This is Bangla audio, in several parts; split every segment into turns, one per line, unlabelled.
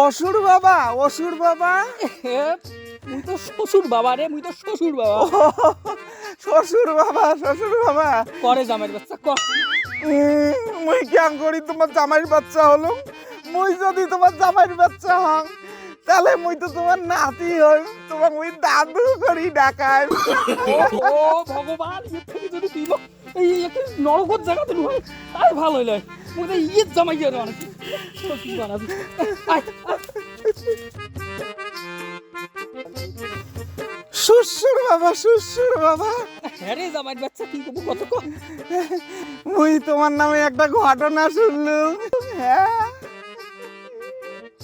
অসুর বাবা, অসুর বাবা।
মুই তো শ্বশুর বাবা রে, মুই তো শ্বশুর বাবা।
শ্বশুর বাবা, শ্বশুর বাবা।
করে জামাইর বাচ্চা কর।
মুই কেন করি তোমার জামাইর বাচ্চা হলো? মুই যদি তোমার জামাইর বাচ্চা হং তাহলে মুই তো তোমার নাতি হই, তোমার মুই দাদু করি ডাকাই।
ও ভগবান, এর থেকে যদি তুই এই একটা নরকত জায়গা দিলু হয় তাই ভালো হইলো। মুই তো ইয়ে জামাই গিয়ে অনেক শ্বশুর বানাবি।
শ্বশুর বাবা, শ্বশুর বাবা।
হ্যাঁ রে জামাইর বাচ্চা, কি করবো কত কম।
মুই তোমার নামে একটা ঘটনা শুনলুম। হ্যাঁ,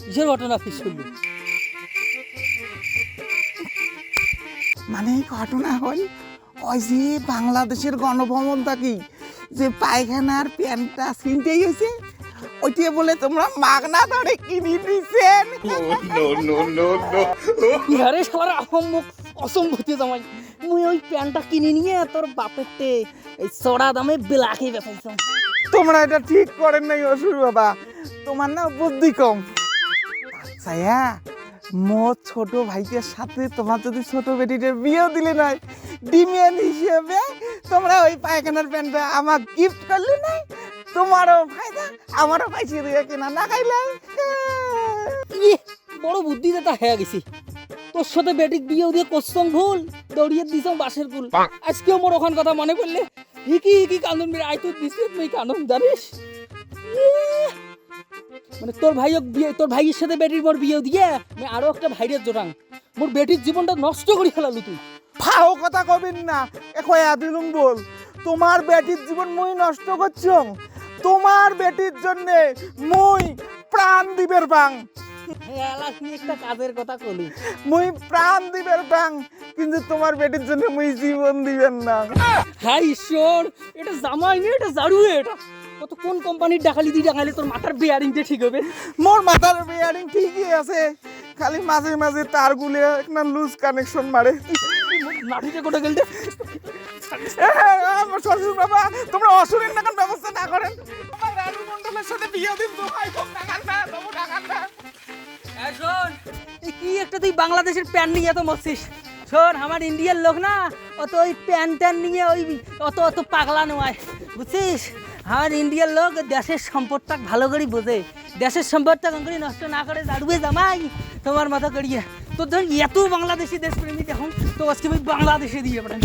কিসের ঘটনা কি শুনলি?
মানে এই ঘটনা হল ওই যে বাংলাদেশের গণভবন থাকি যে পায়খানার প্যান্টটা ছিনতেই হয়েছে, ওইটা বলে তোমরা মাগনা ধরে কিনে দিছেন।
ইহারে শালার আহম্মক অসম্ভূতি জামাই, মুই ওই প্যান্টটা কিনে নিয়ে তোর বাপেরতে এই চড়া দামে বেলাকে বেচাইছাম।
তোমরা এটা ঠিক করেন নাই অসুর বাবা, তোমার না বুদ্ধি কম। আচ্ছা হ্যাঁ, মোর ছোট ভাইদের সাথে তোমার যদি ছোট বেটিটার বিয়েও দিলে নয়, ডিমিয়ান হিসেবে তোমরা ওই পায়খানার প্যান্টটা আমার গিফট করলে নাই, তোমারও ফায়দা আমারও পাইছি দিয়ে কিনা না খাইলে।
ইয়ে, বড় বুদ্ধি দেতা হয়ে গেছি। তোর সাথে বেটিক বিয়ে দিয়ে করছং ভুল, দৌড়িয়ে দিছং বাসের কুল। আজকেও মোর ওখান কথা মনে পড়লে হিকি হিকি কান্দন মেরে আই তোর দিছি তুই কান্দন জানিস। মানে তোর ভাইয়ের সাথে বেটির মোর বিয়ে দিয়ে আমি আরো একটা ভাইরের জোটাং, মোর বেটির জীবনটা নষ্ট করে ফেলালু তুই।
ফাও কথা কবেন না, এখন দিলুম বল তোমার বেটির জীবন মুই নষ্ট করছ, তোমার বেটির জন্য মুই প্রাণ দিবের বাং।
একটা কাজের কথা কলি,
মুই প্রাণ দিবের বাং, কিন্তু তোমার বেটির জন্য মুই জীবন দিবেন না।
হাই ঈশ্বর, এটা জামাই নেই, এটা জারু। এটা কত কোন কোম্পানির ডাকালি দিয়ে ডাকালি তোর মাথার বেয়ারিং দিয়ে ঠিক হবে?
মোর মাথার বেয়ারিং ঠিকই আছে, খালি মাঝে মাঝে তারগুলো একটা লুজ কানেকশন মারে।
লাঠিতে কোটে গেলতে
শ্বশুর বাবা, তোমরা অসুরের নাকান ব্যবস্থা না করেন, আমার রাজু মন্ডলের সাথে বিয়ে দিন তো ভাই, খুব টাকার না, তবু টাকার না।
শোন, কি একটা তুই বাংলাদেশের প্যান্ট নিয়ে এত মরছিস? শোন, আমার ইন্ডিয়ার লোক না অত ওই প্যান্ট ট্যান্ট নিয়ে ওই অত পাগলা নয়, বুঝছিস? আমার ইন্ডিয়ার লোক দেশের সম্পদটা ভালো করে বোঝে, দেশের সম্পদটা করি নষ্ট না করে দাঁড়ুবে জামাই তোমার মতো করিয়ে। তোর ধর এত বাংলাদেশি দেশপ্রেমী, এখন তো আজকে ওই বাংলাদেশে দিয়ে পড়েন।